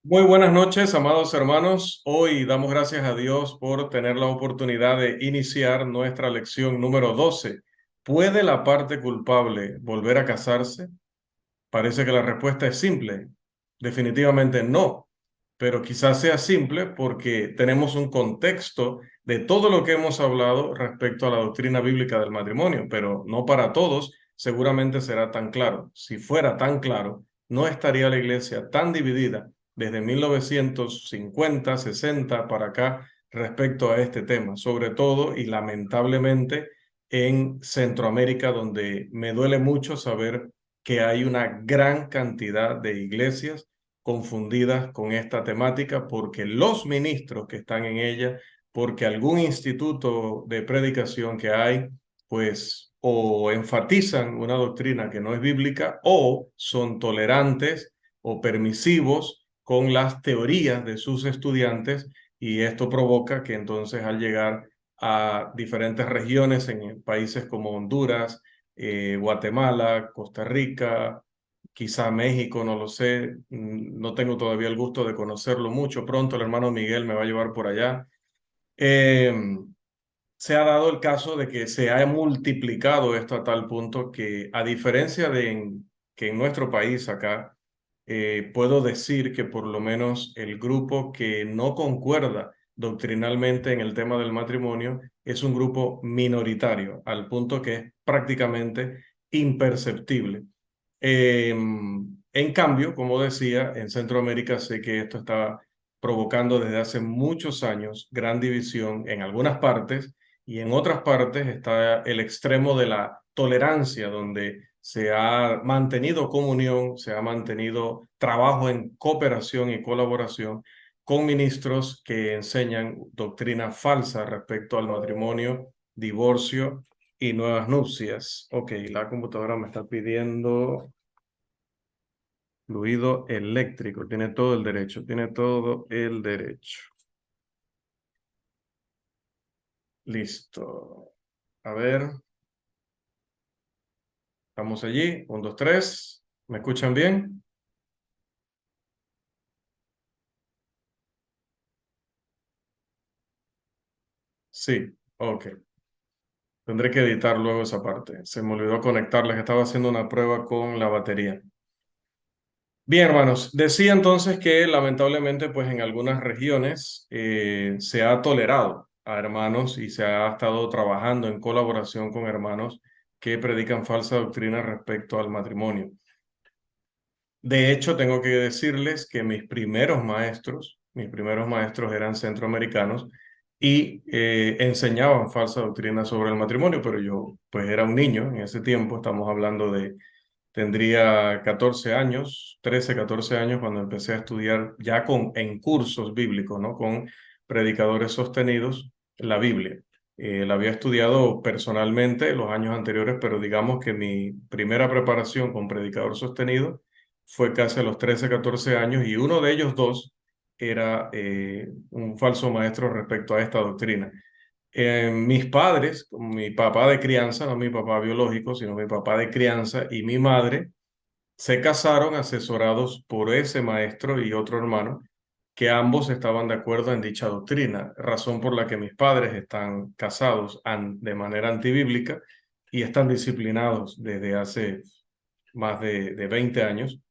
Muy buenas noches, amados hermanos. Hoy damos gracias a Dios por tener la oportunidad de iniciar nuestra lección número 12. ¿Puede la parte culpable volver a casarse? Parece que la respuesta es simple. Definitivamente no, pero quizás sea simple porque tenemos un contexto de todo lo que hemos hablado respecto a la doctrina bíblica del matrimonio, pero no para todos seguramente será tan claro. Si fuera tan claro, no estaría la iglesia tan dividida desde 1950, 60 para acá respecto a este tema, sobre todo y lamentablemente en Centroamérica, donde me duele mucho saber que hay una gran cantidad de iglesias confundidas con esta temática porque los ministros que están en ella, porque algún instituto de predicación que hay, pues o enfatizan una doctrina que no es bíblica o son tolerantes o permisivos con las teorías de sus estudiantes y esto provoca que entonces al llegar a diferentes regiones en países como Honduras, Guatemala, Costa Rica, quizá México, no lo sé, no tengo todavía el gusto de conocerlo mucho. Pronto el hermano Miguel me va a llevar por allá. Eh, Se ha dado el caso de que se ha multiplicado esto a tal punto que, a diferencia de que en nuestro país acá, puedo decir que por lo menos el grupo que no concuerda doctrinalmente en el tema del matrimonio es un grupo minoritario, al punto que es prácticamente imperceptible. En cambio, como decía, en Centroamérica sé que esto está provocando desde hace muchos años gran división en algunas partes y en otras partes está el extremo de la tolerancia, donde se ha mantenido comunión, se ha mantenido trabajo en cooperación y colaboración con ministros que enseñan doctrina falsa respecto al matrimonio, divorcio y nuevas nupcias. Ok, la computadora me está pidiendo fluido eléctrico. Tiene todo el derecho, tiene todo el derecho. Listo. A ver, estamos allí. 1, 2, 3. ¿Me escuchan bien? Sí, ok. Tendré que editar luego esa parte. Se me olvidó conectarles, que estaba haciendo una prueba con la batería. Bien, hermanos, decía entonces que lamentablemente, pues en algunas regiones se ha tolerado a hermanos y se ha estado trabajando en colaboración con hermanos que predican falsa doctrina respecto al matrimonio. De hecho, tengo que decirles que mis primeros maestros eran centroamericanos y enseñaban falsa doctrina sobre el matrimonio, pero yo pues era un niño en ese tiempo, estamos hablando de, tendría 14 años, 13, 14 años cuando empecé a estudiar ya en cursos bíblicos, ¿no? Con predicadores sostenidos, la Biblia. La había estudiado personalmente los años anteriores, pero digamos que mi primera preparación con predicador sostenido fue casi a los 13, 14 años y uno de ellos dos era un falso maestro respecto a esta doctrina. Mis padres, mi papá de crianza, no mi papá biológico, sino mi papá de crianza y mi madre, se casaron asesorados por ese maestro y otro hermano, que ambos estaban de acuerdo en dicha doctrina, razón por la que mis padres están casados de manera antibíblica y están disciplinados desde hace más de 20 años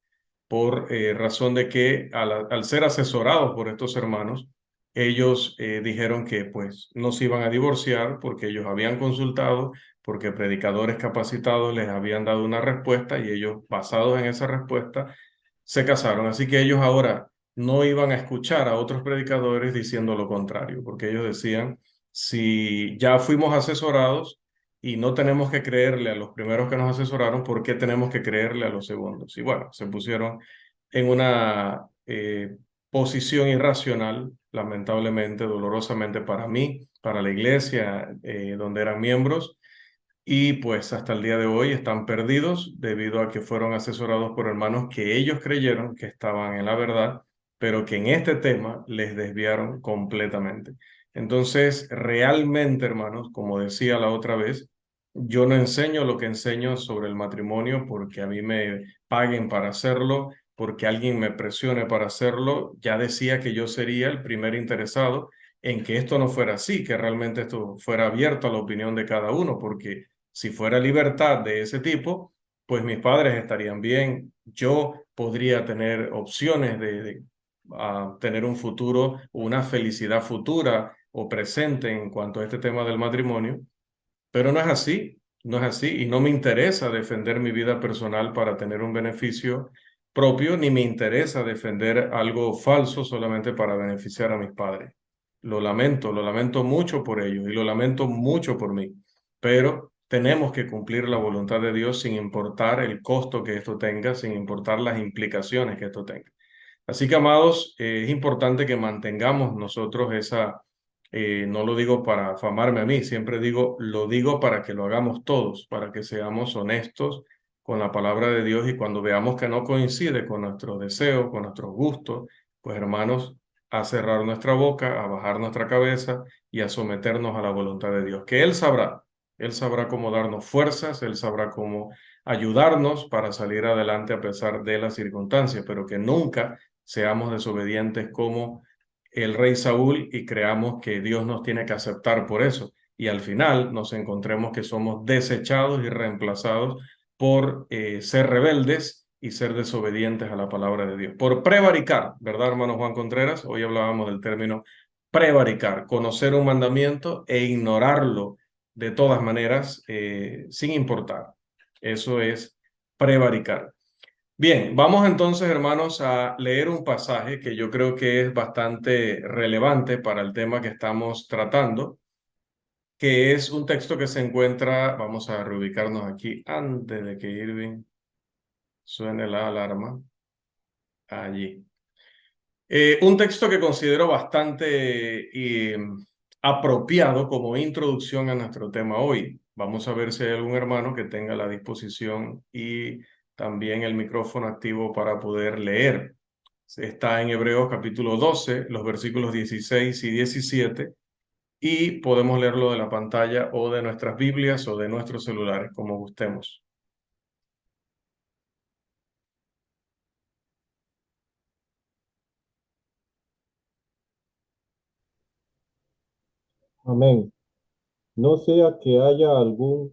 por razón de que al ser asesorados por estos hermanos, ellos dijeron que pues no se iban a divorciar porque ellos habían consultado, porque predicadores capacitados les habían dado una respuesta y ellos, basados en esa respuesta, se casaron. Así que ellos ahora no iban a escuchar a otros predicadores diciendo lo contrario, porque ellos decían, si ya fuimos asesorados, y no tenemos que creerle a los primeros que nos asesoraron, ¿por qué tenemos que creerle a los segundos? Y bueno, se pusieron en una posición irracional, lamentablemente, dolorosamente para mí, para la iglesia donde eran miembros, y pues hasta el día de hoy están perdidos debido a que fueron asesorados por hermanos que ellos creyeron que estaban en la verdad, pero que en este tema les desviaron completamente. Entonces, realmente, hermanos, como decía la otra vez, yo no enseño lo que enseño sobre el matrimonio porque a mí me paguen para hacerlo porque alguien me presione para hacerlo, ya decía que yo sería el primer interesado en que esto no fuera así, que realmente esto fuera abierto a la opinión de cada uno, porque si fuera libertad de ese tipo, pues mis padres estarían bien, yo podría tener opciones de tener un futuro, una felicidad futura o presente en cuanto a este tema del matrimonio, pero no es así, no es así y no me interesa defender mi vida personal para tener un beneficio propio, ni me interesa defender algo falso solamente para beneficiar a mis padres. Lo lamento mucho por ellos y lo lamento mucho por mí, pero tenemos que cumplir la voluntad de Dios sin importar el costo que esto tenga, sin importar las implicaciones que esto tenga. Así que, amados, es importante que mantengamos nosotros esa, no lo digo para afamarme a mí, siempre digo, lo digo para que lo hagamos todos, para que seamos honestos con la palabra de Dios y cuando veamos que no coincide con nuestros deseos, con nuestros gustos, pues hermanos, a cerrar nuestra boca, a bajar nuestra cabeza y a someternos a la voluntad de Dios, que Él sabrá cómo darnos fuerzas, Él sabrá cómo ayudarnos para salir adelante a pesar de las circunstancias, pero que nunca seamos desobedientes como el rey Saúl y creamos que Dios nos tiene que aceptar por eso. Y al final nos encontremos que somos desechados y reemplazados por ser rebeldes y ser desobedientes a la palabra de Dios. Por prevaricar, ¿verdad, hermano Juan Contreras? Hoy hablábamos del término prevaricar, conocer un mandamiento e ignorarlo de todas maneras, sin importar. Eso es prevaricar. Bien, vamos entonces, hermanos, a leer un pasaje que yo creo que es bastante relevante para el tema que estamos tratando, que es un texto que se encuentra, vamos a reubicarnos aquí antes de que Irving suene la alarma, allí. Un texto que considero bastante apropiado como introducción a nuestro tema hoy. Vamos a ver si hay algún hermano que tenga la disposición y también el micrófono activo para poder leer. Está en Hebreos capítulo 12, los versículos 16 y 17, y podemos leerlo de la pantalla o de nuestras Biblias o de nuestros celulares, como gustemos. Amén. No sea que haya algún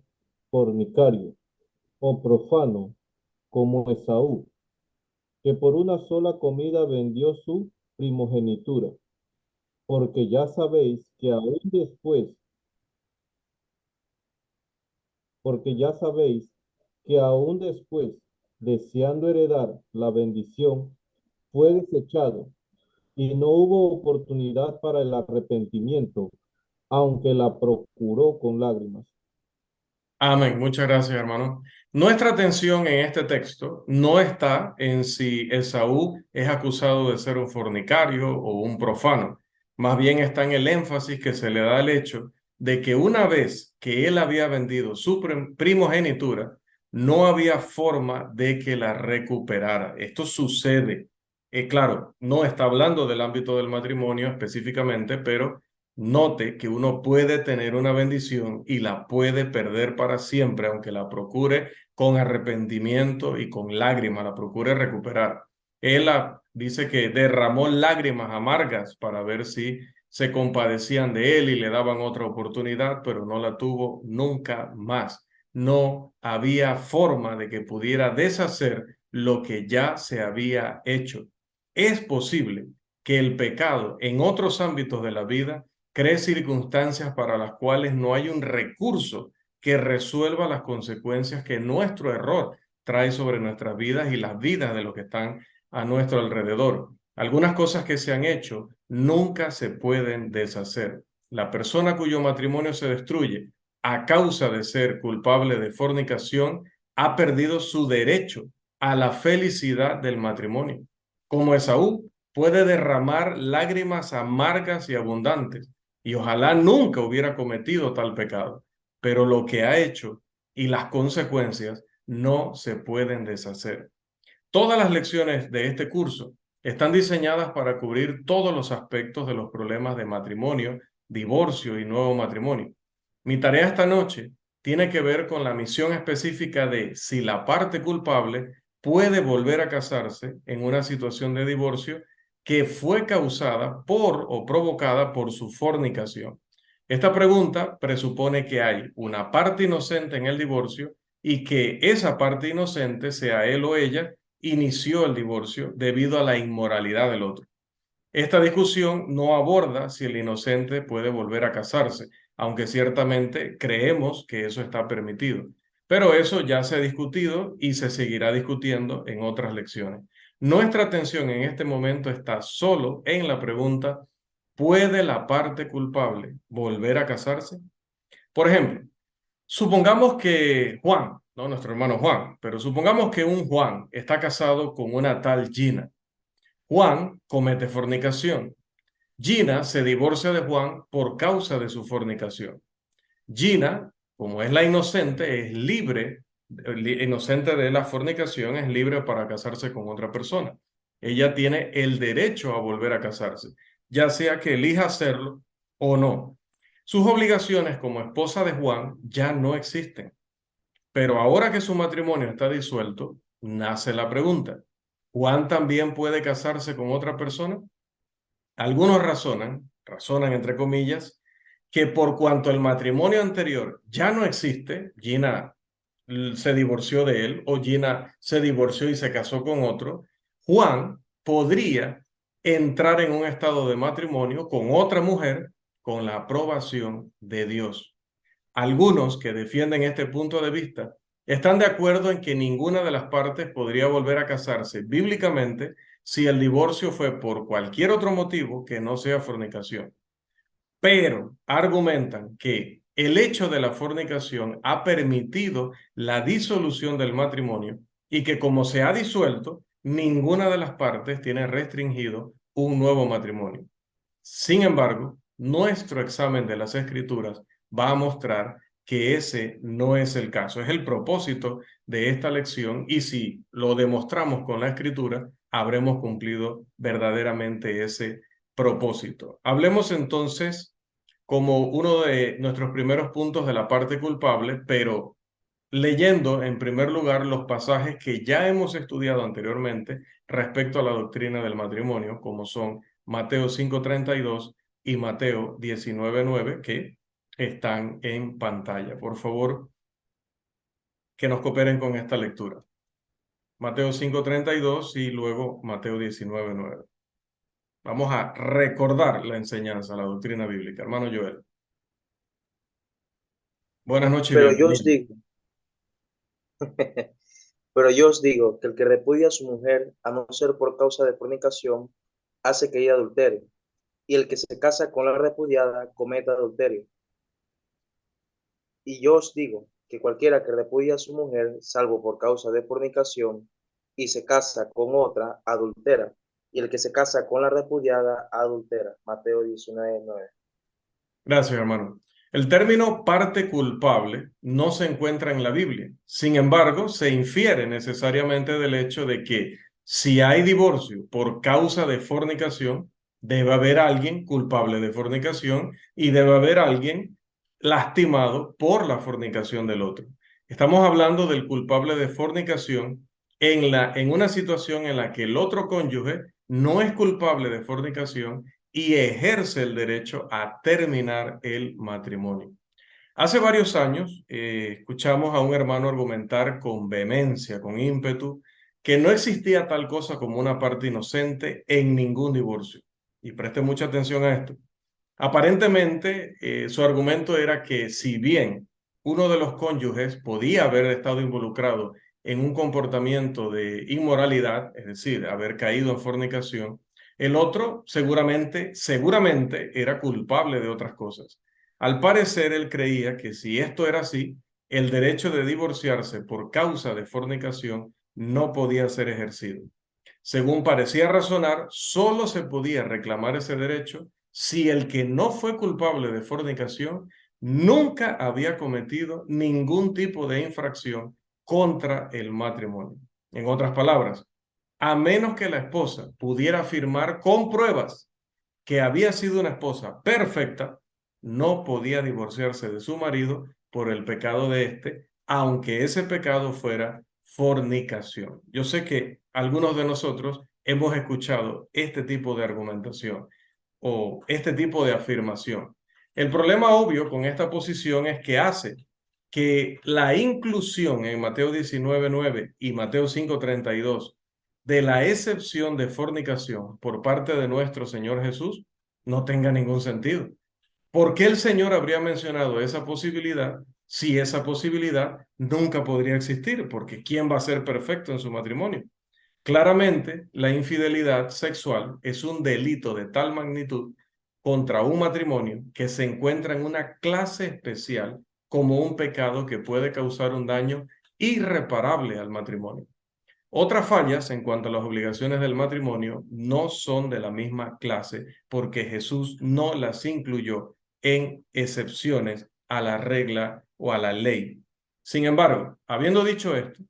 fornicario o profano como Esaú, que por una sola comida vendió su primogenitura, porque ya sabéis que aún después, porque ya sabéis que aún después, deseando heredar la bendición, fue desechado y no hubo oportunidad para el arrepentimiento, aunque la procuró con lágrimas. Amén. Muchas gracias, hermano. Nuestra atención en este texto no está en si Esaú es acusado de ser un fornicario o un profano. Más bien está en el énfasis que se le da al hecho de que una vez que él había vendido su primogenitura, no había forma de que la recuperara. Esto sucede. Claro, no está hablando del ámbito del matrimonio específicamente, pero note que uno puede tener una bendición y la puede perder para siempre, aunque la procure con arrepentimiento y con lágrimas, la procure recuperar. Él dice que derramó lágrimas amargas para ver si se compadecían de él y le daban otra oportunidad, pero no la tuvo nunca más. No había forma de que pudiera deshacer lo que ya se había hecho. Es posible que el pecado en otros ámbitos de la vida cree circunstancias para las cuales no hay un recurso que resuelva las consecuencias que nuestro error trae sobre nuestras vidas y las vidas de los que están a nuestro alrededor. Algunas cosas que se han hecho nunca se pueden deshacer. La persona cuyo matrimonio se destruye a causa de ser culpable de fornicación ha perdido su derecho a la felicidad del matrimonio. Como Esaú, puede derramar lágrimas amargas y abundantes y ojalá nunca hubiera cometido tal pecado, pero lo que ha hecho y las consecuencias no se pueden deshacer. Todas las lecciones de este curso están diseñadas para cubrir todos los aspectos de los problemas de matrimonio, divorcio y nuevo matrimonio. Mi tarea esta noche tiene que ver con la misión específica de si la parte culpable puede volver a casarse en una situación de divorcio que fue causada por o provocada por su fornicación? Esta pregunta presupone que hay una parte inocente en el divorcio y que esa parte inocente, sea él o ella, inició el divorcio debido a la inmoralidad del otro. Esta discusión no aborda si el inocente puede volver a casarse, aunque ciertamente creemos que eso está permitido. Pero eso ya se ha discutido y se seguirá discutiendo en otras lecciones. Nuestra atención en este momento está solo en la pregunta: ¿puede la parte culpable volver a casarse? Por ejemplo, supongamos que Juan, no nuestro hermano Juan, pero supongamos que un Juan está casado con una tal Gina. Juan comete fornicación. Gina se divorcia de Juan por causa de su fornicación. Gina, como es la inocente, es libre, inocente de la fornicación, es libre para casarse con otra persona. Ella tiene el derecho a volver a casarse, ya sea que elija hacerlo o no. Sus obligaciones como esposa de Juan ya no existen. Pero ahora que su matrimonio está disuelto, nace la pregunta: ¿Juan también puede casarse con otra persona? Algunos razonan entre comillas, que por cuanto el matrimonio anterior ya no existe, Gina se divorció de él o Gina se divorció y se casó con otro, Juan podría entrar en un estado de matrimonio con otra mujer con la aprobación de Dios. Algunos que defienden este punto de vista están de acuerdo en que ninguna de las partes podría volver a casarse bíblicamente si el divorcio fue por cualquier otro motivo que no sea fornicación. Pero argumentan que el hecho de la fornicación ha permitido la disolución del matrimonio y que como se ha disuelto, ninguna de las partes tiene restringido un nuevo matrimonio. Sin embargo, nuestro examen de las Escrituras va a mostrar que ese no es el caso. Es el propósito de esta lección y si lo demostramos con la Escritura, habremos cumplido verdaderamente ese propósito. Hablemos entonces como uno de nuestros primeros puntos de la parte culpable, pero leyendo en primer lugar los pasajes que ya hemos estudiado anteriormente respecto a la doctrina del matrimonio, como son Mateo 5:32 y Mateo 19:9, que están en pantalla. Por favor, que nos cooperen con esta lectura. Mateo 5:32 y luego Mateo 19:9. Vamos a recordar la enseñanza, la doctrina bíblica. Hermano Joel. Buenas noches y Pero yo os bienvenido. digo, pero yo os digo que el que repudia a su mujer, a no ser por causa de fornicación, hace que ella adultere, y el que se casa con la repudiada comete adulterio. Y yo os digo que cualquiera que repudia a su mujer, salvo por causa de fornicación, y se casa con otra, adultera, y el que se casa con la repudiada, adultera. Mateo 19:9. Gracias, hermano. El término parte culpable no se encuentra en la Biblia. Sin embargo, se infiere necesariamente del hecho de que si hay divorcio por causa de fornicación, debe haber alguien culpable de fornicación y debe haber alguien lastimado por la fornicación del otro. Estamos hablando del culpable de fornicación en una situación en la que el otro cónyuge no es culpable de fornicación y ejerce el derecho a terminar el matrimonio. Hace varios años escuchamos a un hermano argumentar con vehemencia, con ímpetu, que no existía tal cosa como una parte inocente en ningún divorcio. Y preste mucha atención a esto. Aparentemente, su argumento era que si bien uno de los cónyuges podía haber estado involucrado en un comportamiento de inmoralidad, es decir, haber caído en fornicación, el otro seguramente era culpable de otras cosas. Al parecer, él creía que si esto era así, el derecho de divorciarse por causa de fornicación no podía ser ejercido. Según parecía razonar, solo se podía reclamar ese derecho si el que no fue culpable de fornicación nunca había cometido ningún tipo de infracción contra el matrimonio. En otras palabras, a menos que la esposa pudiera afirmar con pruebas que había sido una esposa perfecta, no podía divorciarse de su marido por el pecado de éste, aunque ese pecado fuera fornicación. Yo sé que algunos de nosotros hemos escuchado este tipo de argumentación o este tipo de afirmación. El problema obvio con esta posición es que hace que la inclusión en Mateo 19:9 y Mateo 5:32 de la excepción de fornicación por parte de nuestro Señor Jesús no tenga ningún sentido. ¿Por qué el Señor habría mencionado esa posibilidad si esa posibilidad nunca podría existir? Porque ¿quién va a ser perfecto en su matrimonio? Claramente, la infidelidad sexual es un delito de tal magnitud contra un matrimonio que se encuentra en una clase especial como un pecado que puede causar un daño irreparable al matrimonio. Otras fallas en cuanto a las obligaciones del matrimonio no son de la misma clase porque Jesús no las incluyó en excepciones a la regla o a la ley. Sin embargo, habiendo dicho esto,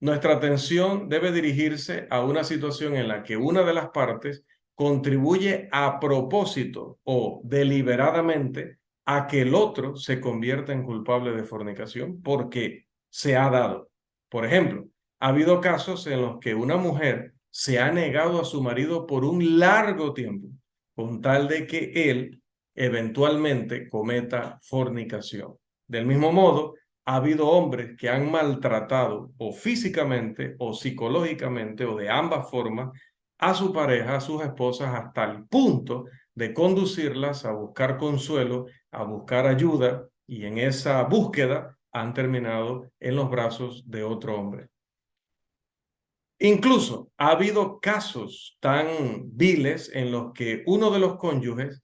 nuestra atención debe dirigirse a una situación en la que una de las partes contribuye a propósito o deliberadamente a que el otro se convierta en culpable de fornicación porque se ha dado. Por ejemplo, ha habido casos en los que una mujer se ha negado a su marido por un largo tiempo, con tal de que él eventualmente cometa fornicación. Del mismo modo, ha habido hombres que han maltratado o físicamente o psicológicamente o de ambas formas a su pareja, a sus esposas, hasta el punto de conducirlas a buscar consuelo, a buscar ayuda, y en esa búsqueda han terminado en los brazos de otro hombre. Incluso ha habido casos tan viles en los que uno de los cónyuges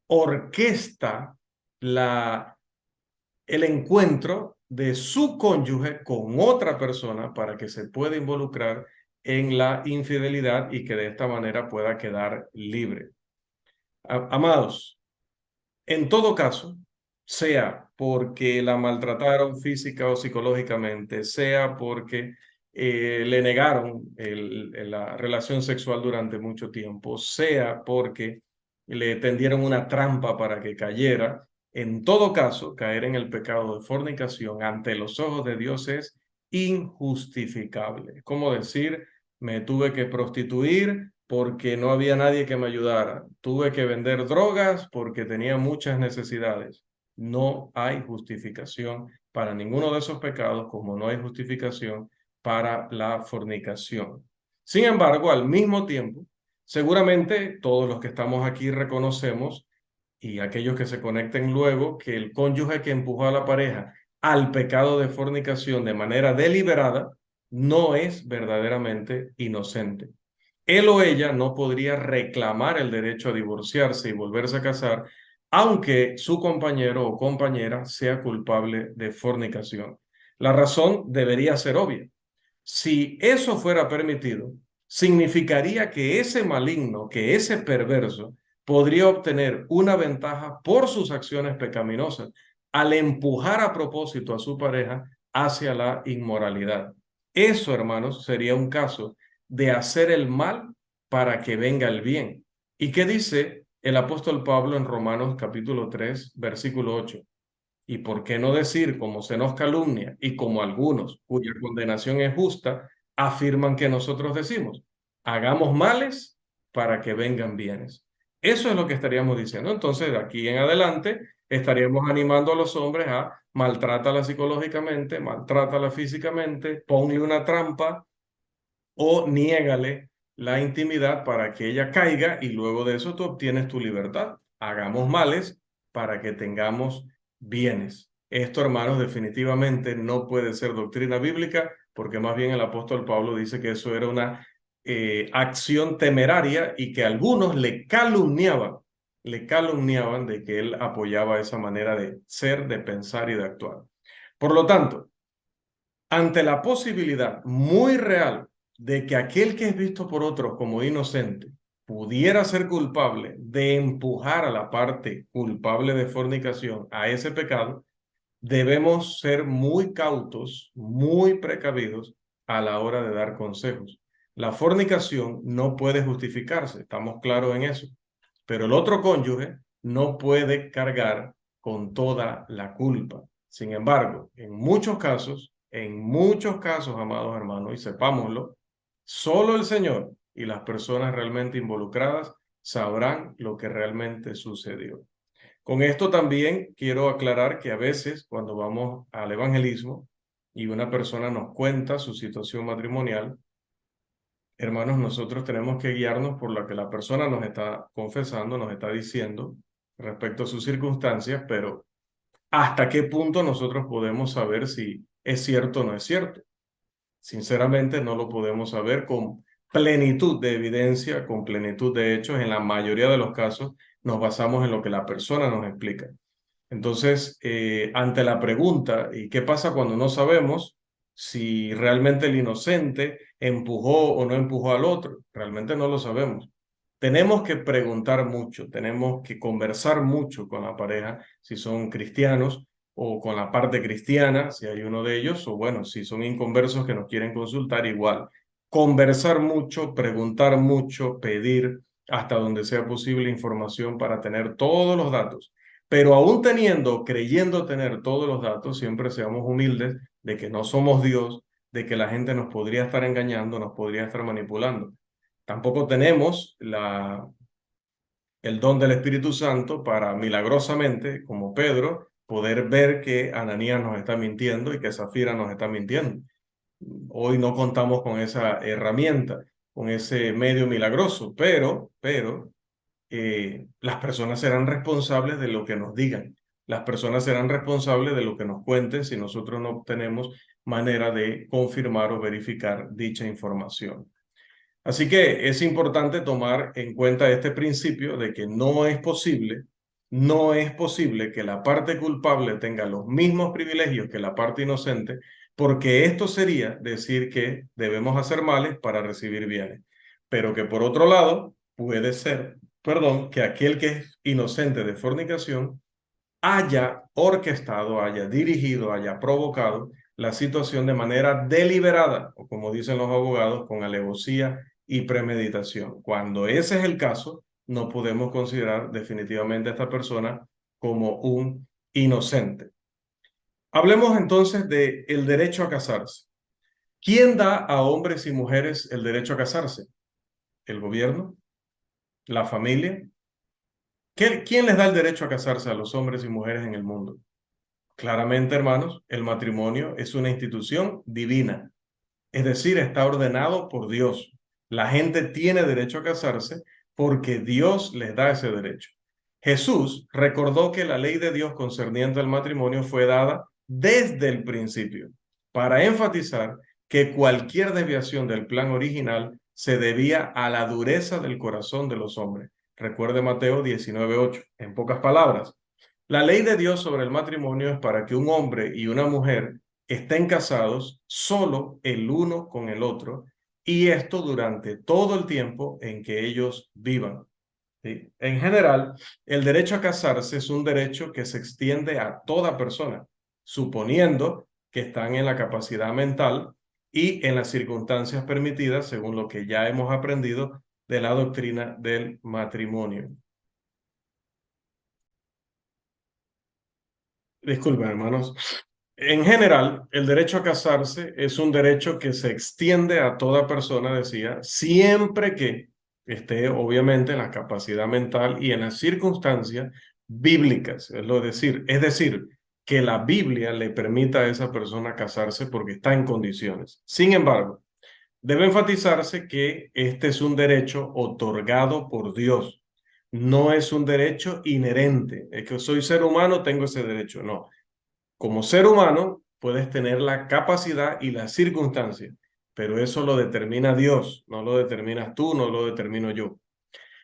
orquesta el encuentro de su cónyuge con otra persona para que se pueda involucrar en la infidelidad y que de esta manera pueda quedar libre. Amados, en todo caso, sea porque la maltrataron física o psicológicamente, sea porque le negaron la relación sexual durante mucho tiempo, sea porque le tendieron una trampa para que cayera, en todo caso, caer en el pecado de fornicación ante los ojos de Dios es injustificable. Es como decir, me tuve que prostituir porque no había nadie que me ayudara. Tuve que vender drogas porque tenía muchas necesidades. No hay justificación para ninguno de esos pecados, como no hay justificación para la fornicación. Sin embargo, al mismo tiempo, seguramente todos los que estamos aquí reconocemos, y aquellos que se conecten luego, que el cónyuge que empujó a la pareja al pecado de fornicación de manera deliberada no es verdaderamente inocente. Él o ella no podría reclamar el derecho a divorciarse y volverse a casar, aunque su compañero o compañera sea culpable de fornicación. La razón debería ser obvia. Si eso fuera permitido, significaría que ese maligno, que ese perverso, podría obtener una ventaja por sus acciones pecaminosas al empujar a propósito a su pareja hacia la inmoralidad. Eso, hermanos, sería un caso de hacer el mal para que venga el bien. ¿Y qué dice el apóstol Pablo en Romanos capítulo 3, versículo 8? ¿Y por qué no decir, como se nos calumnia y como algunos, cuya condenación es justa, afirman que nosotros decimos? Hagamos males para que vengan bienes. Eso es lo que estaríamos diciendo. Entonces, de aquí en adelante, estaríamos animando a los hombres a maltrátala psicológicamente, maltrátala físicamente, ponle una trampa o niégale la intimidad para que ella caiga y luego de eso tú obtienes tu libertad. Hagamos males para que tengamos bienes. Esto, hermanos, definitivamente no puede ser doctrina bíblica, porque más bien el apóstol Pablo dice que eso era una acción temeraria y que algunos le calumniaban de que él apoyaba esa manera de ser, de pensar y de actuar. Por lo tanto, ante la posibilidad muy real de que aquel que es visto por otros como inocente pudiera ser culpable de empujar a la parte culpable de fornicación a ese pecado, debemos ser muy cautos, muy precavidos a la hora de dar consejos. La fornicación no puede justificarse, estamos claros en eso, pero el otro cónyuge no puede cargar con toda la culpa. Sin embargo, en muchos casos, en muchos casos, amados hermanos, y sepámoslo, solo el Señor y las personas realmente involucradas sabrán lo que realmente sucedió. Con esto también quiero aclarar que a veces cuando vamos al evangelismo y una persona nos cuenta su situación matrimonial, hermanos, nosotros tenemos que guiarnos por lo que la persona nos está confesando, nos está diciendo respecto a sus circunstancias, pero ¿hasta qué punto nosotros podemos saber si es cierto o no es cierto? Sinceramente, no lo podemos saber con plenitud de evidencia, con plenitud de hechos. En la mayoría de los casos nos basamos en lo que la persona nos explica. Entonces, ante la pregunta, ¿y qué pasa cuando no sabemos si realmente el inocente empujó o no empujó al otro? Realmente no lo sabemos. Tenemos que preguntar mucho, tenemos que conversar mucho con la pareja, si son cristianos o con la parte cristiana, si hay uno de ellos, o bueno, si son inconversos que nos quieren consultar, igual. Conversar mucho, preguntar mucho, pedir hasta donde sea posible información para tener todos los datos. Pero aún teniendo, creyendo tener todos los datos, siempre seamos humildes de que no somos Dios, de que la gente nos podría estar engañando, nos podría estar manipulando. Tampoco tenemos el don del Espíritu Santo para milagrosamente, como Pedro, poder ver que Ananías nos está mintiendo y que Zafira nos está mintiendo. Hoy no contamos con esa herramienta, con ese medio milagroso, pero las personas serán responsables de lo que nos digan. Las personas serán responsables de lo que nos cuenten si nosotros no tenemos manera de confirmar o verificar dicha información. Así que es importante tomar en cuenta este principio de que no es posible que la parte culpable tenga los mismos privilegios que la parte inocente, porque esto sería decir que debemos hacer males para recibir bienes. Pero que por otro lado, puede ser, perdón, que aquel que es inocente de fornicación haya orquestado, haya dirigido, haya provocado la situación de manera deliberada, o como dicen los abogados, con alevosía y premeditación. Cuando ese es el caso, no podemos considerar definitivamente a esta persona como un inocente. Hablemos entonces del derecho a casarse. ¿Quién da a hombres y mujeres el derecho a casarse? ¿El gobierno? ¿La familia? ¿Quién les da el derecho a casarse a los hombres y mujeres en el mundo? Claramente, hermanos, el matrimonio es una institución divina, es decir, está ordenado por Dios. La gente tiene derecho a casarse porque Dios les da ese derecho. Jesús recordó que la ley de Dios concerniente al matrimonio fue dada desde el principio para enfatizar que cualquier desviación del plan original se debía a la dureza del corazón de los hombres. Recuerde Mateo 19:8. En pocas palabras, la ley de Dios sobre el matrimonio es para que un hombre y una mujer estén casados solo el uno con el otro, y esto durante todo el tiempo en que ellos vivan. ¿Sí? En general, el derecho a casarse es un derecho que se extiende a toda persona, suponiendo que están en la capacidad mental y en las circunstancias permitidas, según lo que ya hemos aprendido de la doctrina del matrimonio. Disculpen, hermanos. En general, el derecho a casarse es un derecho que se extiende a toda persona, decía, siempre que esté obviamente en la capacidad mental y en las circunstancias bíblicas. Es decir, que la Biblia le permita a esa persona casarse porque está en condiciones. Sin embargo, debe enfatizarse que este es un derecho otorgado por Dios. No es un derecho inherente. Es que soy ser humano, tengo ese derecho. No. Como ser humano, puedes tener la capacidad y las circunstancias, pero eso lo determina Dios, no lo determinas tú, no lo determino yo.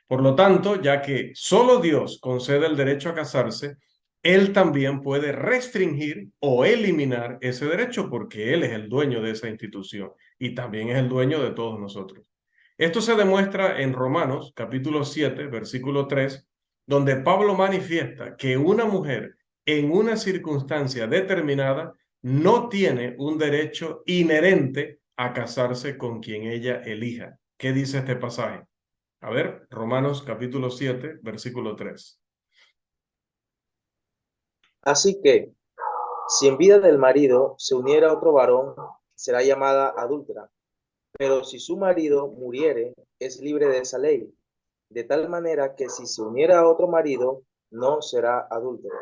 Por lo tanto, ya que solo Dios concede el derecho a casarse, Él también puede restringir o eliminar ese derecho porque Él es el dueño de esa institución y también es el dueño de todos nosotros. Esto se demuestra en Romanos capítulo 7, versículo 3, donde Pablo manifiesta que una mujer en una circunstancia determinada no tiene un derecho inherente a casarse con quien ella elija. ¿Qué dice este pasaje? A ver, Romanos capítulo 7, versículo 3. Así que, Si en vida del marido se uniera otro varón, será llamada adúltera. Pero si su marido muriere, es libre de esa ley. De tal manera que si se uniera a otro marido, no será adúltero.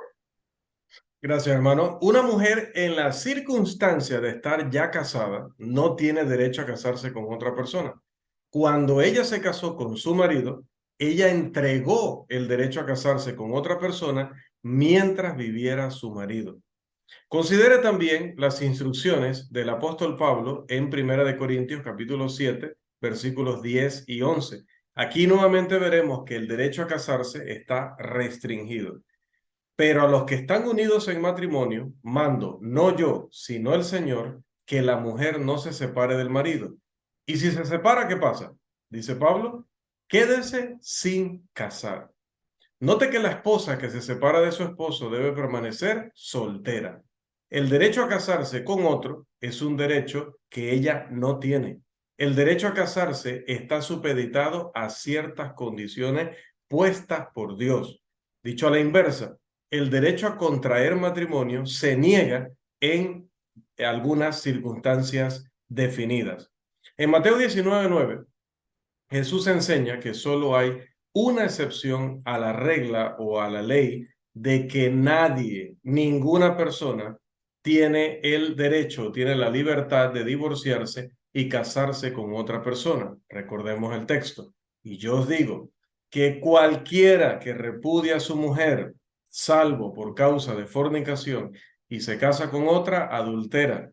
Gracias, hermano. Una mujer en la circunstancia de estar ya casada no tiene derecho a casarse con otra persona. Cuando ella se casó con su marido, ella entregó el derecho a casarse con otra persona mientras viviera su marido. Considere también las instrucciones del apóstol Pablo en Primera de Corintios capítulo 7, versículos 10 y 11. Aquí nuevamente veremos que el derecho a casarse está restringido. Pero a los que están unidos en matrimonio, mando, no yo, sino el Señor, que la mujer no se separe del marido. Y si se separa, ¿qué pasa? Dice Pablo, quédese sin casar. Note que la esposa que se separa de su esposo debe permanecer soltera. El derecho a casarse con otro es un derecho que ella no tiene. El derecho a casarse está supeditado a ciertas condiciones puestas por Dios. Dicho a la inversa, el derecho a contraer matrimonio se niega en algunas circunstancias definidas. En Mateo 19:9, Jesús enseña que solo hay una excepción a la regla o a la ley de que nadie, ninguna persona, tiene el derecho, tiene la libertad de divorciarse y casarse con otra persona. Recordemos el texto. Y yo os digo que cualquiera que repudia a su mujer, salvo por causa de fornicación, y se casa con otra, adultera.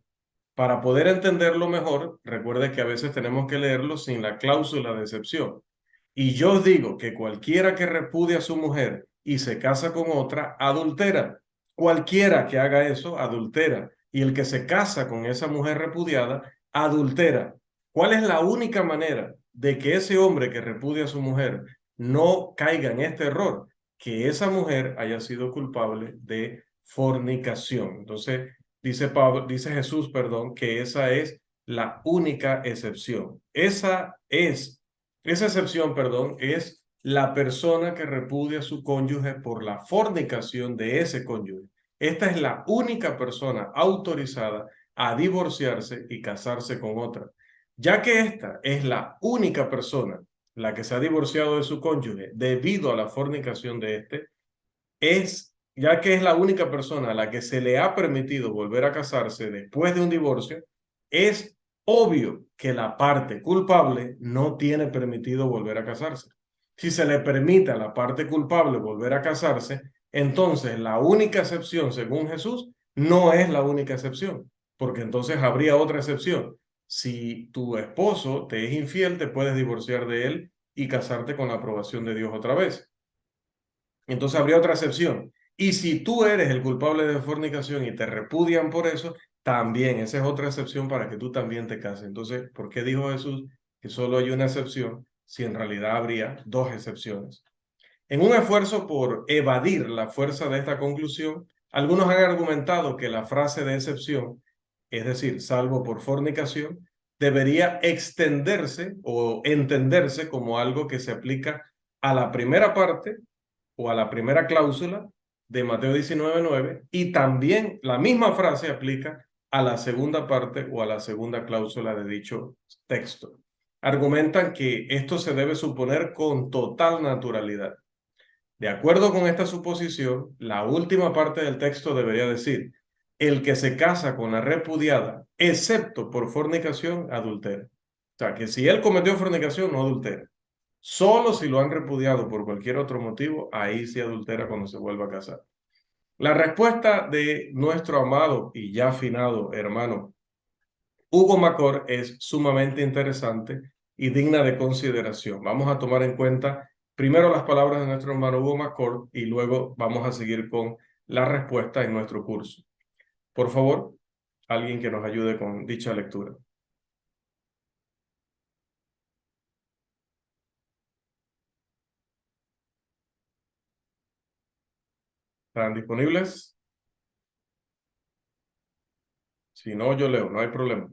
Para poder entenderlo mejor, recuerde que a veces tenemos que leerlo sin la cláusula de excepción. Y yo os digo que cualquiera que repudia a su mujer y se casa con otra, adultera. Cualquiera que haga eso, adultera. Y el que se casa con esa mujer repudiada, adultera. ¿Cuál es la única manera de que ese hombre que repudia a su mujer no caiga en este error? Que esa mujer haya sido culpable de fornicación. Entonces, dice Pablo, dice Jesús, perdón, que esa es la única excepción. Esa excepción, perdón, es la persona que repudia a su cónyuge por la fornicación de ese cónyuge. Esta es la única persona autorizada a divorciarse y casarse con otra. Ya que esta es la única persona la que se ha divorciado de su cónyuge debido a la fornicación de este, ya que es la única persona a la que se le ha permitido volver a casarse después de un divorcio, es obvio que la parte culpable no tiene permitido volver a casarse. Si se le permite a la parte culpable volver a casarse, entonces la única excepción, según Jesús, no es la única excepción, porque entonces habría otra excepción. Si tu esposo te es infiel, te puedes divorciar de él y casarte con la aprobación de Dios otra vez. Entonces habría otra excepción. Y si tú eres el culpable de fornicación y te repudian por eso, también esa es otra excepción para que tú también te cases. Entonces, ¿por qué dijo Jesús que solo hay una excepción si en realidad habría dos excepciones? En un esfuerzo por evadir la fuerza de esta conclusión, algunos han argumentado que la frase de excepción, es decir, salvo por fornicación, debería extenderse o entenderse como algo que se aplica a la primera parte o a la primera cláusula de Mateo 19:9 y también la misma frase aplica a la segunda parte o a la segunda cláusula de dicho texto. Argumentan que esto se debe suponer con total naturalidad. De acuerdo con esta suposición, la última parte del texto debería decir, el que se casa con la repudiada, excepto por fornicación, adultera. O sea, que si él cometió fornicación, no adultera. Solo si lo han repudiado por cualquier otro motivo, ahí sí adultera cuando se vuelva a casar. La respuesta de nuestro amado y ya afinado hermano Hugo Macor es sumamente interesante y digna de consideración. Vamos a tomar en cuenta primero las palabras de nuestro hermano Hugo Macor y luego vamos a seguir con la respuesta en nuestro curso. Por favor, alguien que nos ayude con dicha lectura. ¿Están disponibles? Si no, yo leo, no hay problema.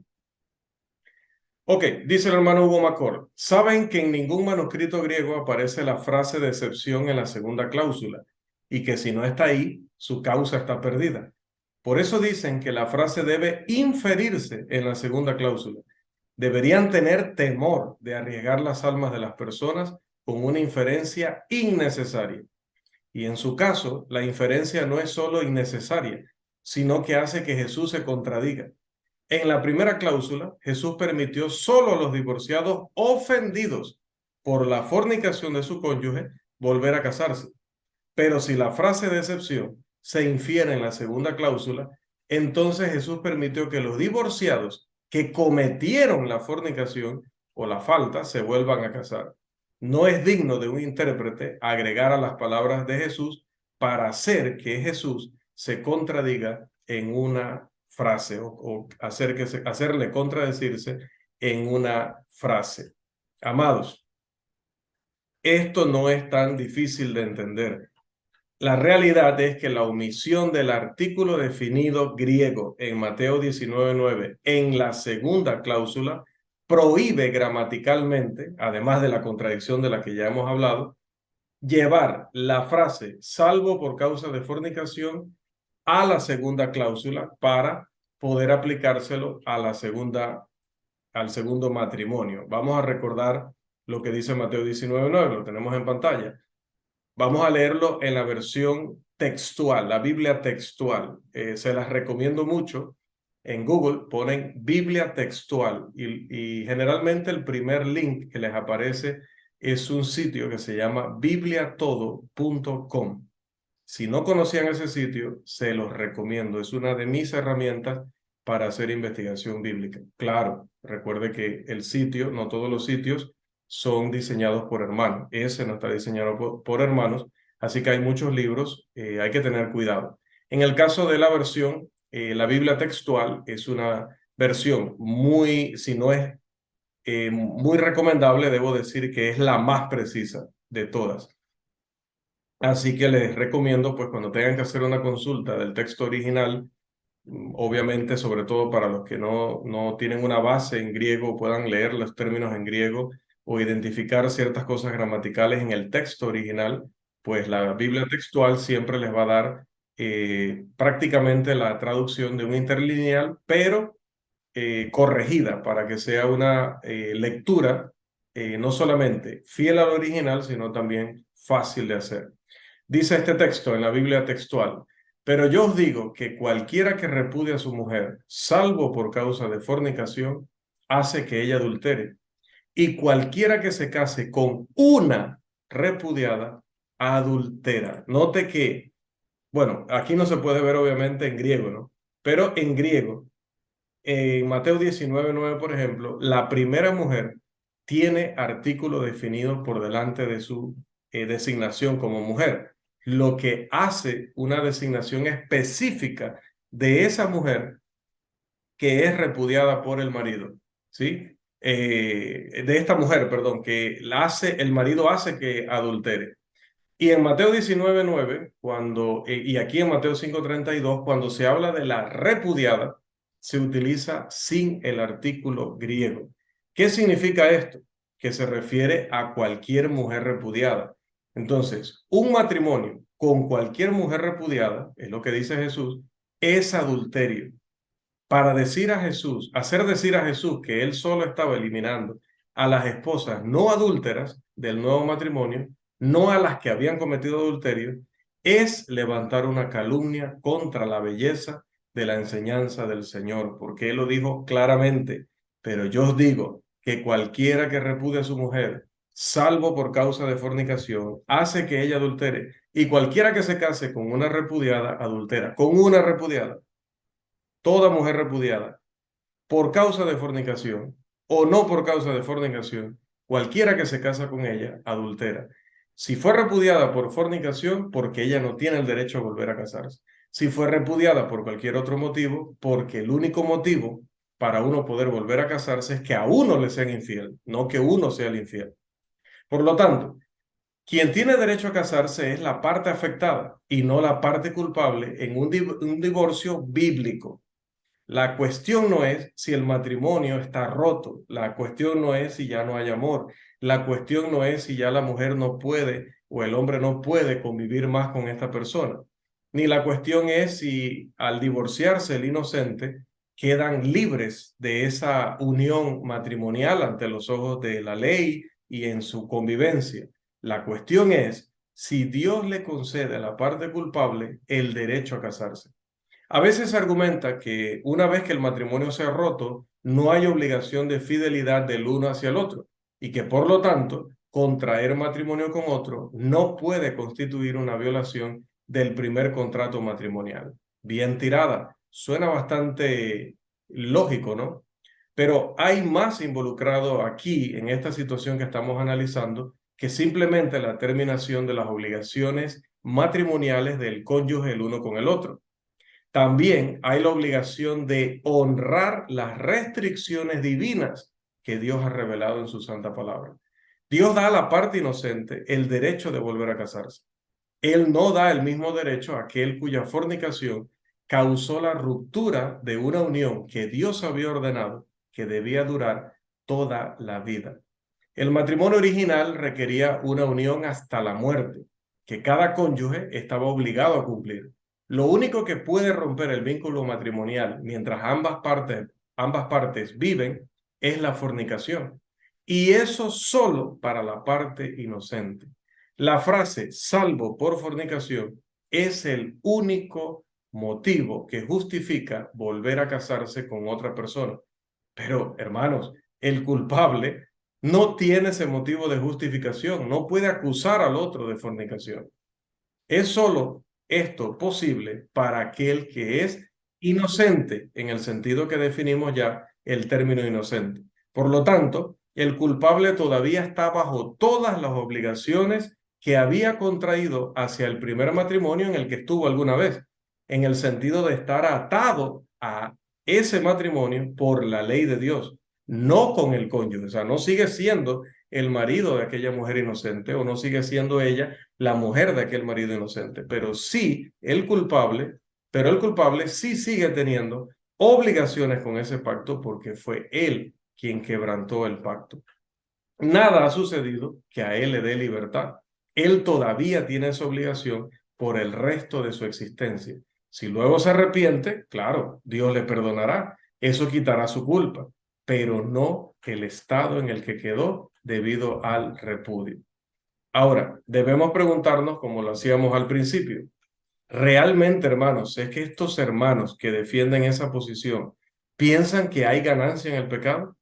Ok, dice el hermano Hugo Macor, saben que en ningún manuscrito griego aparece la frase de excepción en la segunda cláusula y que si no está ahí, su causa está perdida. Por eso dicen que la frase debe inferirse en la segunda cláusula. Deberían tener temor de arriesgar las almas de las personas con una inferencia innecesaria. Y en su caso, la inferencia no es solo innecesaria, sino que hace que Jesús se contradiga. En la primera cláusula, Jesús permitió solo a los divorciados ofendidos por la fornicación de su cónyuge volver a casarse. Pero si la frase de excepción se infiere en la segunda cláusula, entonces Jesús permitió que los divorciados que cometieron la fornicación o la falta se vuelvan a casar. No es digno de un intérprete agregar a las palabras de Jesús para hacer que Jesús se contradiga en una frase o hacerle contradecirse en una frase. Amados, esto no es tan difícil de entender. La realidad es que la omisión del artículo definido griego en Mateo 19:9 en la segunda cláusula prohíbe gramaticalmente, además de la contradicción de la que ya hemos hablado, llevar la frase salvo por causa de fornicación a la segunda cláusula para poder aplicárselo a la al segundo matrimonio. Vamos a recordar lo que dice Mateo 19:9, lo tenemos en pantalla. Vamos a leerlo en la versión textual, la Biblia textual. Se las recomiendo mucho. En Google ponen Biblia textual y generalmente el primer link que les aparece es un sitio que se llama bibliatodo.com. Si no conocían ese sitio, se los recomiendo. Es una de mis herramientas para hacer investigación bíblica. Claro, recuerde que el sitio, no todos los sitios, son diseñados por hermanos. Ese no está diseñado por hermanos, así que hay muchos libros, hay que tener cuidado. En el caso de la versión, la Biblia textual es una versión muy, si no es muy recomendable, debo decir que es la más precisa de todas. Así que les recomiendo, pues cuando tengan que hacer una consulta del texto original, obviamente, sobre todo para los que no tienen una base en griego, puedan leer los términos en griego o identificar ciertas cosas gramaticales en el texto original, pues la Biblia textual siempre les va a dar prácticamente la traducción de un interlineal, pero corregida para que sea una lectura no solamente fiel al original, sino también fácil de hacer. Dice este texto en la Biblia textual: pero yo os digo que cualquiera que repudie a su mujer, salvo por causa de fornicación, hace que ella adultere. Y cualquiera que se case con una repudiada, adultera. Note que, bueno, aquí no se puede ver obviamente en griego, ¿no? Pero en griego, en Mateo 19:9, por ejemplo, la primera mujer tiene artículo definido por delante de su designación como mujer, lo que hace una designación específica de esa mujer que es repudiada por el marido, ¿sí? De esta mujer, perdón, que el marido hace que adultere. Y en Mateo 19:9, y aquí en Mateo 5:32, cuando se habla de la repudiada, se utiliza sin el artículo griego. ¿Qué significa esto? Que se refiere a cualquier mujer repudiada. Entonces, un matrimonio con cualquier mujer repudiada, es lo que dice Jesús, es adulterio. Para hacer decir a Jesús que él solo estaba eliminando a las esposas no adúlteras del nuevo matrimonio, no a las que habían cometido adulterio, es levantar una calumnia contra la belleza de la enseñanza del Señor, porque Él lo dijo claramente: pero yo os digo que cualquiera que repudie a su mujer, salvo por causa de fornicación, hace que ella adultere, y cualquiera que se case con una repudiada, adultera, con una repudiada. Toda mujer repudiada por causa de fornicación o no por causa de fornicación, cualquiera que se casa con ella, adultera. Si fue repudiada por fornicación, porque ella no tiene el derecho a volver a casarse. Si fue repudiada por cualquier otro motivo, porque el único motivo para uno poder volver a casarse es que a uno le sean infiel, no que uno sea el infiel. Por lo tanto, quien tiene derecho a casarse es la parte afectada y no la parte culpable en un divorcio bíblico. La cuestión no es si el matrimonio está roto, la cuestión no es si ya no hay amor, la cuestión no es si ya la mujer no puede o el hombre no puede convivir más con esta persona. ni la cuestión es si al divorciarse el inocente quedan libres de esa unión matrimonial ante los ojos de la ley y en su convivencia. La cuestión es si Dios le concede a la parte culpable el derecho a casarse. A veces se argumenta que una vez que el matrimonio se ha roto, no hay obligación de fidelidad del uno hacia el otro y que por lo tanto contraer matrimonio con otro no puede constituir una violación del primer contrato matrimonial. Bien tirada, suena bastante lógico, ¿no? Pero hay más involucrado aquí en esta situación que estamos analizando que simplemente la terminación de las obligaciones matrimoniales del cónyuge el uno con el otro. También hay la obligación de honrar las restricciones divinas que Dios ha revelado en su santa palabra. Dios da a la parte inocente el derecho de volver a casarse. Él no da el mismo derecho a aquel cuya fornicación causó la ruptura de una unión que Dios había ordenado que debía durar toda la vida. El matrimonio original requería una unión hasta la muerte, que cada cónyuge estaba obligado a cumplir. Lo único que puede romper el vínculo matrimonial mientras ambas partes viven es la fornicación. Y eso solo para la parte inocente. La frase salvo por fornicación es el único motivo que justifica volver a casarse con otra persona. Pero, hermanos, el culpable no tiene ese motivo de justificación, no puede acusar al otro de fornicación. Es solo esto posible para aquel que es inocente, en el sentido que definimos ya el término inocente. Por lo tanto, el culpable todavía está bajo todas las obligaciones que había contraído hacia el primer matrimonio en el que estuvo alguna vez, en el sentido de estar atado a ese matrimonio por la ley de Dios, no con el cónyuge. O sea, no sigue siendo el marido de aquella mujer inocente o no sigue siendo ella la mujer de aquel marido inocente, pero sí el culpable, pero el culpable sí sigue teniendo obligaciones con ese pacto porque fue él quien quebrantó el pacto. Nada ha sucedido que a él le dé libertad. Él todavía tiene esa obligación por el resto de su existencia. Si luego se arrepiente, claro, Dios le perdonará. Eso quitará su culpa, pero no el estado en el que quedó debido al repudio. Ahora, debemos preguntarnos, como lo hacíamos al principio, ¿realmente, hermanos, es que estos hermanos que defienden esa posición piensan que hay ganancia en el pecado?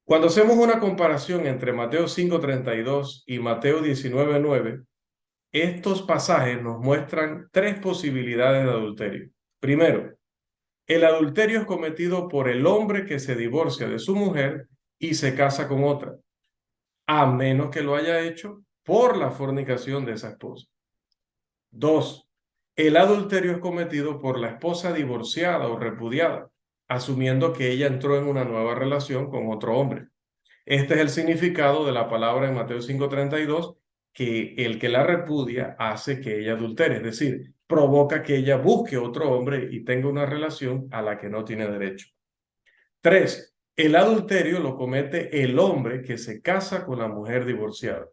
Cuando hacemos una comparación entre Mateo 5:32 y Mateo 19:9, estos pasajes nos muestran tres posibilidades de adulterio. Primero, el adulterio es cometido por el hombre que se divorcia de su mujer y se casa con otra, a menos que lo haya hecho por la fornicación de esa esposa. Dos, el adulterio es cometido por la esposa divorciada o repudiada, asumiendo que ella entró en una nueva relación con otro hombre. Este es el significado de la palabra en Mateo 5:32, que el que la repudia hace que ella adultere, es decir, provoca que ella busque otro hombre y tenga una relación a la que no tiene derecho. Tres, el adulterio lo comete el hombre que se casa con la mujer divorciada.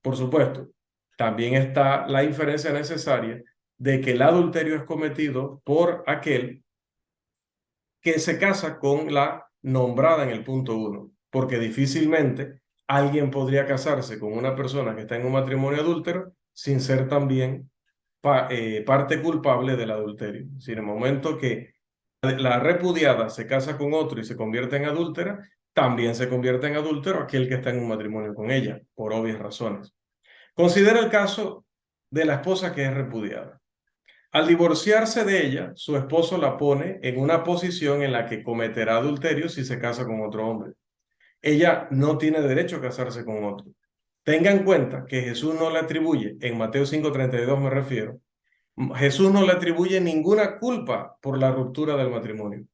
Por supuesto, también está la inferencia necesaria de que el adulterio es cometido por aquel que se casa con la nombrada en el punto 1, porque difícilmente alguien podría casarse con una persona que está en un matrimonio adúltero sin ser también parte culpable del adulterio. Si en el momento que la repudiada se casa con otro y se convierte en adúltera, también se convierte en adúltero aquel que está en un matrimonio con ella, por obvias razones. Considera el caso de la esposa que es repudiada. Al divorciarse de ella, su esposo la pone en una posición en la que cometerá adulterio si se casa con otro hombre. Ella no tiene derecho a casarse con otro. Tenga en cuenta que Jesús no le atribuye, en Mateo 5:32 me refiero, Jesús no le atribuye ninguna culpa por la ruptura del matrimonio.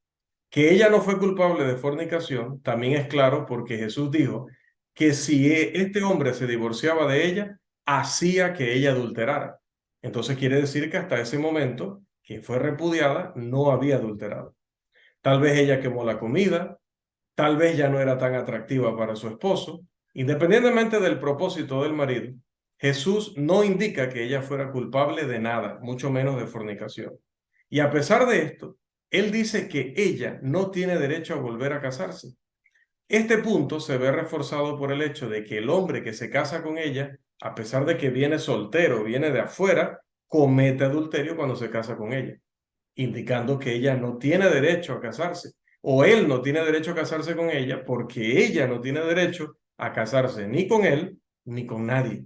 Que ella no fue culpable de fornicación también es claro porque Jesús dijo que si este hombre se divorciaba de ella, hacía que ella adulterara. Entonces quiere decir que hasta ese momento que fue repudiada no había adulterado. Tal vez ella quemó la comida, tal vez ya no era tan atractiva para su esposo. Independientemente del propósito del marido, Jesús no indica que ella fuera culpable de nada, mucho menos de fornicación. Y a pesar de esto, él dice que ella no tiene derecho a volver a casarse. Este punto se ve reforzado por el hecho de que el hombre que se casa con ella, a pesar de que viene soltero, viene de afuera, comete adulterio cuando se casa con ella, indicando que ella no tiene derecho a casarse, o él no tiene derecho a casarse con ella porque ella no tiene derecho a casarse ni con él ni con nadie.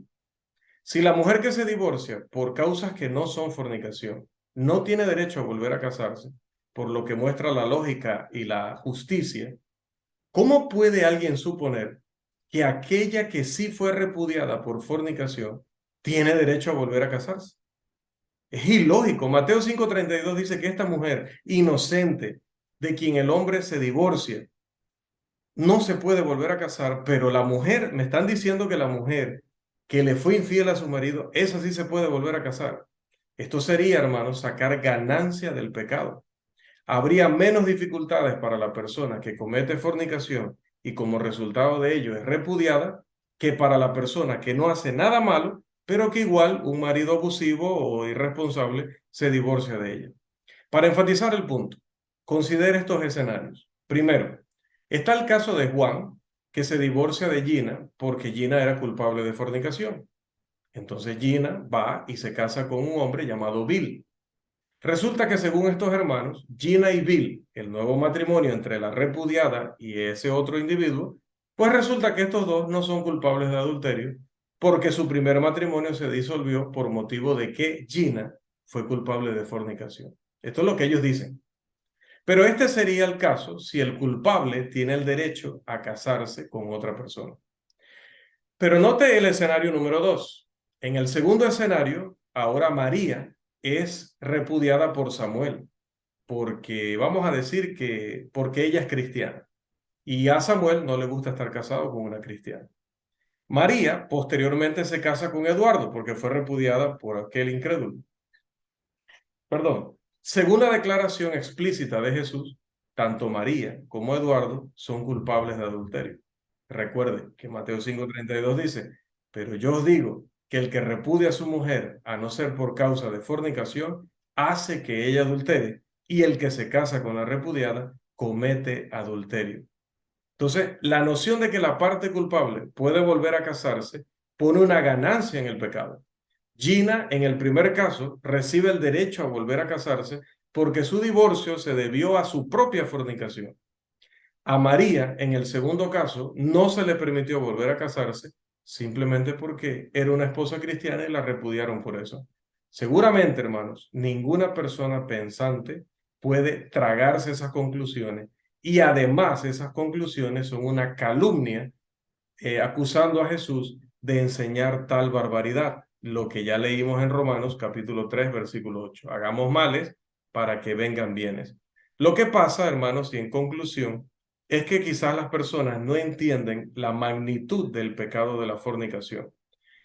Si la mujer que se divorcia por causas que no son fornicación no tiene derecho a volver a casarse, por lo que muestra la lógica y la justicia, ¿cómo puede alguien suponer que aquella que sí fue repudiada por fornicación tiene derecho a volver a casarse? Es ilógico. Mateo 5:32 dice que esta mujer inocente de quien el hombre se divorcia no se puede volver a casar, pero la mujer, me están diciendo que la mujer que le fue infiel a su marido, esa sí se puede volver a casar. Esto sería, hermanos, sacar ganancia del pecado. Habría menos dificultades para la persona que comete fornicación y como resultado de ello es repudiada que para la persona que no hace nada malo, pero que igual un marido abusivo o irresponsable se divorcia de ella. Para enfatizar el punto, considere estos escenarios. Primero, está el caso de Juan, que se divorcia de Gina porque Gina era culpable de fornicación. Entonces Gina va y se casa con un hombre llamado Bill. Resulta que según estos hermanos, Gina y Bill, el nuevo matrimonio entre la repudiada y ese otro individuo, pues resulta que estos dos no son culpables de adulterio porque su primer matrimonio se disolvió por motivo de que Gina fue culpable de fornicación. Esto es lo que ellos dicen. Pero este sería el caso si el culpable tiene el derecho a casarse con otra persona. Pero note el escenario número 2. En el segundo escenario, ahora María es repudiada por Samuel, porque vamos a decir que porque ella es cristiana y a Samuel no le gusta estar casado con una cristiana. María posteriormente se casa con Eduardo porque fue repudiada por aquel incrédulo. Perdón, según la declaración explícita de Jesús, tanto María como Eduardo son culpables de adulterio. Recuerde que Mateo 5:32 dice, pero yo os digo que el que repudia a su mujer, a no ser por causa de fornicación, hace que ella adultere, y el que se casa con la repudiada comete adulterio. Entonces, la noción de que la parte culpable puede volver a casarse pone una ganancia en el pecado. Gina, en el primer caso, recibe el derecho a volver a casarse porque su divorcio se debió a su propia fornicación. A María, en el segundo caso, no se le permitió volver a casarse simplemente porque era una esposa cristiana y la repudiaron por eso. Seguramente, hermanos, ninguna persona pensante puede tragarse esas conclusiones y además esas conclusiones son una calumnia acusando a Jesús de enseñar tal barbaridad, lo que ya leímos en Romanos capítulo 3, versículo 8. Hagamos males para que vengan bienes. Lo que pasa, hermanos, y en conclusión, es que quizás las personas no entienden la magnitud del pecado de la fornicación.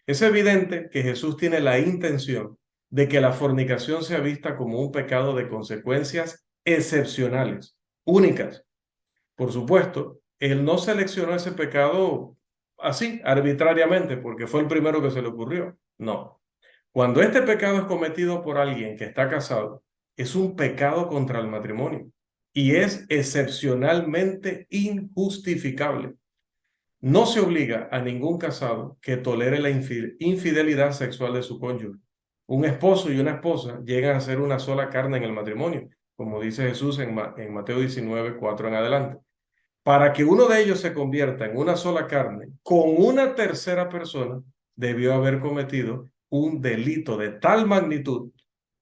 Es evidente que Jesús tiene la intención de que la fornicación sea vista como un pecado de consecuencias excepcionales, únicas. Por supuesto, él no seleccionó ese pecado así, arbitrariamente, porque fue el primero que se le ocurrió. No. Cuando este pecado es cometido por alguien que está casado, es un pecado contra el matrimonio y es excepcionalmente injustificable. No se obliga a ningún casado que tolere la infidelidad sexual de su cónyuge. Un esposo y una esposa llegan a ser una sola carne en el matrimonio, como dice Jesús en Mateo 19, 4 en adelante. Para que uno de ellos se convierta en una sola carne con una tercera persona, debió haber cometido un delito de tal magnitud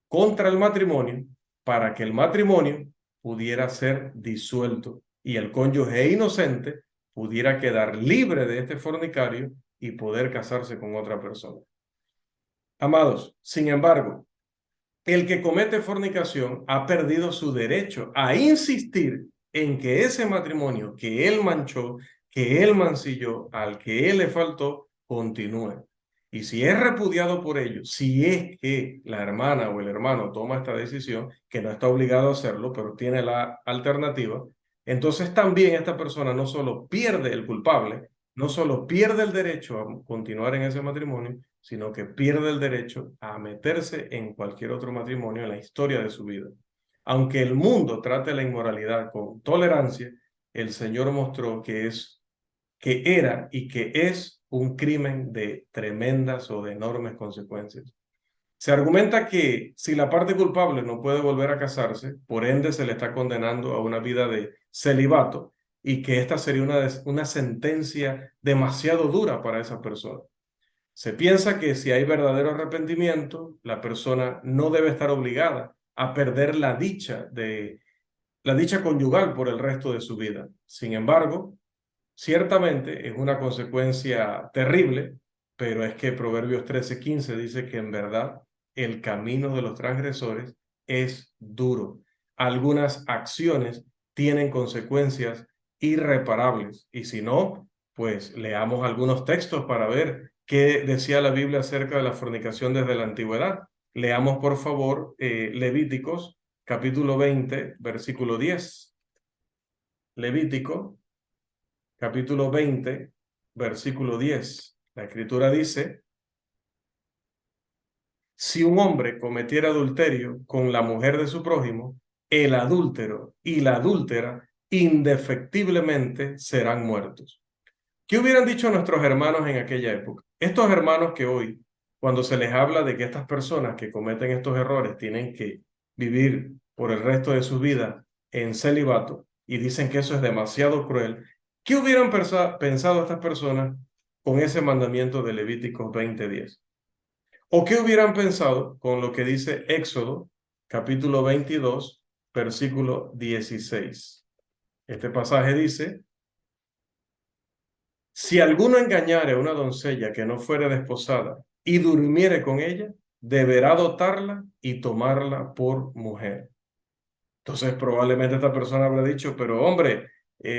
contra el matrimonio para que el matrimonio pudiera ser disuelto y el cónyuge inocente pudiera quedar libre de este fornicario y poder casarse con otra persona. Amados, sin embargo, el que comete fornicación ha perdido su derecho a insistir en que ese matrimonio que él manchó, que él mancilló, al que él le faltó, continúe. Y si es repudiado por ellos, si es que la hermana o el hermano toma esta decisión, que no está obligado a hacerlo, pero tiene la alternativa, entonces también esta persona no solo pierde el culpable, no solo pierde el derecho a continuar en ese matrimonio, sino que pierde el derecho a meterse en cualquier otro matrimonio en la historia de su vida. Aunque el mundo trate la inmoralidad con tolerancia, el Señor mostró que era y que es un crimen de tremendas o de enormes consecuencias. Se argumenta que si la parte culpable no puede volver a casarse, por ende se le está condenando a una vida de celibato y que esta sería una sentencia demasiado dura para esa persona. Se piensa que si hay verdadero arrepentimiento, la persona no debe estar obligada a perder la dicha conyugal por el resto de su vida. Sin embargo, ciertamente es una consecuencia terrible, pero es que Proverbios 13:15 dice que en verdad el camino de los transgresores es duro. Algunas acciones tienen consecuencias irreparables y si no, pues leamos algunos textos para ver qué decía la Biblia acerca de la fornicación desde la antigüedad. Leamos por favor Levíticos capítulo 20, versículo 10. Levítico capítulo 20, versículo 10. La escritura dice, si un hombre cometiera adulterio con la mujer de su prójimo, el adúltero y la adúltera indefectiblemente serán muertos. ¿Qué hubieran dicho nuestros hermanos en aquella época? Estos hermanos que hoy, cuando se les habla de que estas personas que cometen estos errores tienen que vivir por el resto de su vida en celibato y dicen que eso es demasiado cruel, ¿qué hubieran pensado estas personas con ese mandamiento de Levíticos 20:10? ¿O qué hubieran pensado con lo que dice Éxodo capítulo 22, versículo 16? Este pasaje dice, si alguno engañare a una doncella que no fuere desposada y durmiere con ella, deberá dotarla y tomarla por mujer. Entonces probablemente esta persona habrá dicho, pero hombre,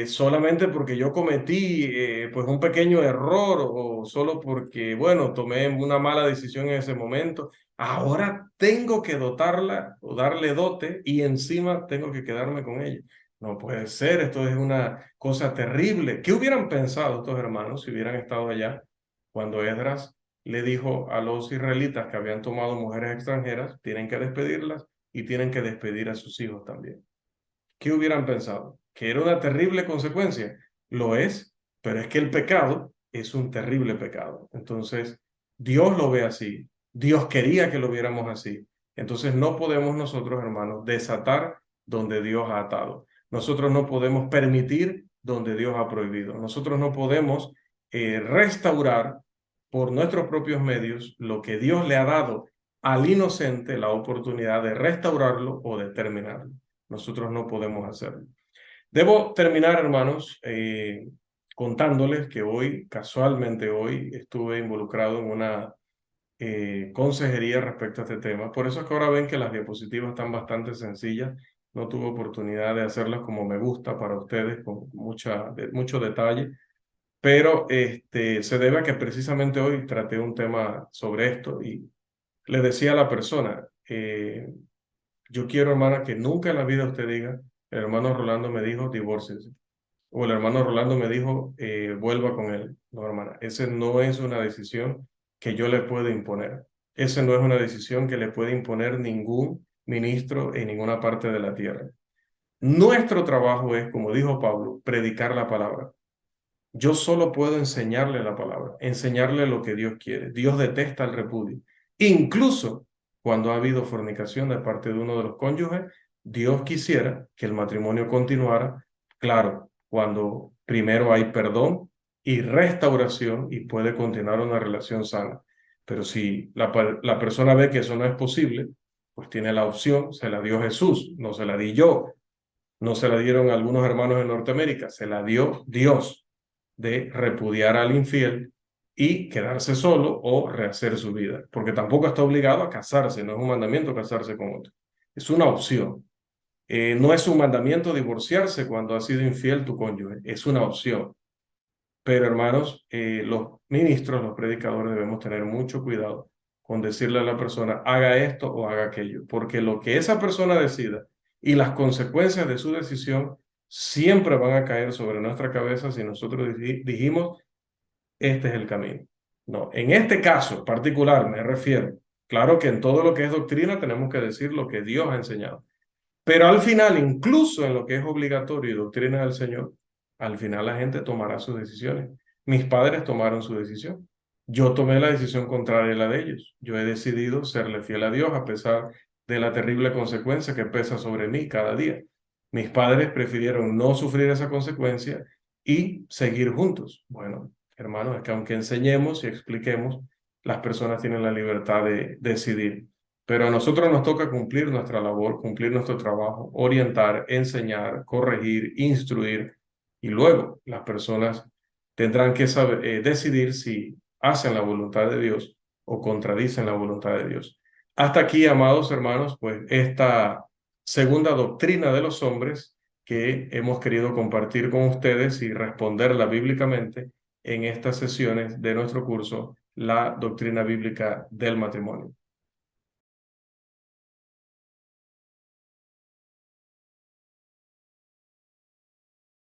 solamente porque yo cometí pues un pequeño error o solo porque, bueno, tomé una mala decisión en ese momento, ahora tengo que dotarla o darle dote y encima tengo que quedarme con ella. No puede ser, esto es una cosa terrible. ¿Qué hubieran pensado estos hermanos si hubieran estado allá cuando Esdras le dijo a los israelitas que habían tomado mujeres extranjeras, tienen que despedirlas y tienen que despedir a sus hijos también? ¿Qué hubieran pensado? ¿Que era una terrible consecuencia? Lo es, pero es que el pecado es un terrible pecado. Entonces, Dios lo ve así. Dios quería que lo viéramos así. Entonces, no podemos nosotros, hermanos, desatar donde Dios ha atado. Nosotros no podemos permitir donde Dios ha prohibido. Nosotros no podemos restaurar por nuestros propios medios lo que Dios le ha dado al inocente la oportunidad de restaurarlo o de terminarlo. Nosotros no podemos hacerlo. Debo terminar, hermanos, contándoles que hoy, casualmente hoy, estuve involucrado en una consejería respecto a este tema. Por eso es que ahora ven que las diapositivas están bastante sencillas. No tuve oportunidad de hacerlas como me gusta para ustedes, con mucho detalle. Pero se debe a que precisamente hoy traté un tema sobre esto y le decía a la persona, yo quiero, hermana, que nunca en la vida usted diga, el hermano Rolando me dijo, divórciese. O el hermano Rolando me dijo, vuelva con él. No, hermana, esa no es una decisión que yo le puedo imponer. Esa no es una decisión que le puede imponer ningún ministro en ninguna parte de la tierra. Nuestro trabajo es, como dijo Pablo, predicar la palabra. Yo solo puedo enseñarle la palabra, enseñarle lo que Dios quiere. Dios detesta el repudio. Incluso cuando ha habido fornicación de parte de uno de los cónyuges, Dios quisiera que el matrimonio continuara. Claro, cuando primero hay perdón y restauración y puede continuar una relación sana. Pero si la persona ve que eso no es posible, pues tiene la opción, se la dio Jesús, no se la di yo, no se la dieron algunos hermanos en Norteamérica, se la dio Dios, de repudiar al infiel y quedarse solo o rehacer su vida, porque tampoco está obligado a casarse, no es un mandamiento casarse con otro, es una opción. No es un mandamiento divorciarse cuando ha sido infiel tu cónyuge, es una opción. Pero hermanos, los ministros, los predicadores debemos tener mucho cuidado con decirle a la persona, haga esto o haga aquello, porque lo que esa persona decida y las consecuencias de su decisión siempre van a caer sobre nuestra cabeza si nosotros dijimos, este es el camino. No, en este caso particular me refiero. Claro que en todo lo que es doctrina tenemos que decir lo que Dios ha enseñado. Pero al final, incluso en lo que es obligatorio y doctrina del Señor, al final la gente tomará sus decisiones. Mis padres tomaron su decisión. Yo tomé la decisión contraria a la de ellos. Yo he decidido serle fiel a Dios a pesar de la terrible consecuencia que pesa sobre mí cada día. Mis padres prefirieron no sufrir esa consecuencia y seguir juntos. Bueno, hermanos, es que aunque enseñemos y expliquemos, las personas tienen la libertad de decidir. Pero a nosotros nos toca cumplir nuestra labor, cumplir nuestro trabajo, orientar, enseñar, corregir, instruir, y luego las personas tendrán que saber, decidir si hacen la voluntad de Dios o contradicen la voluntad de Dios. Hasta aquí, amados hermanos, pues esta segunda doctrina de los hombres que hemos querido compartir con ustedes y responderla bíblicamente en estas sesiones de nuestro curso, la doctrina bíblica del matrimonio.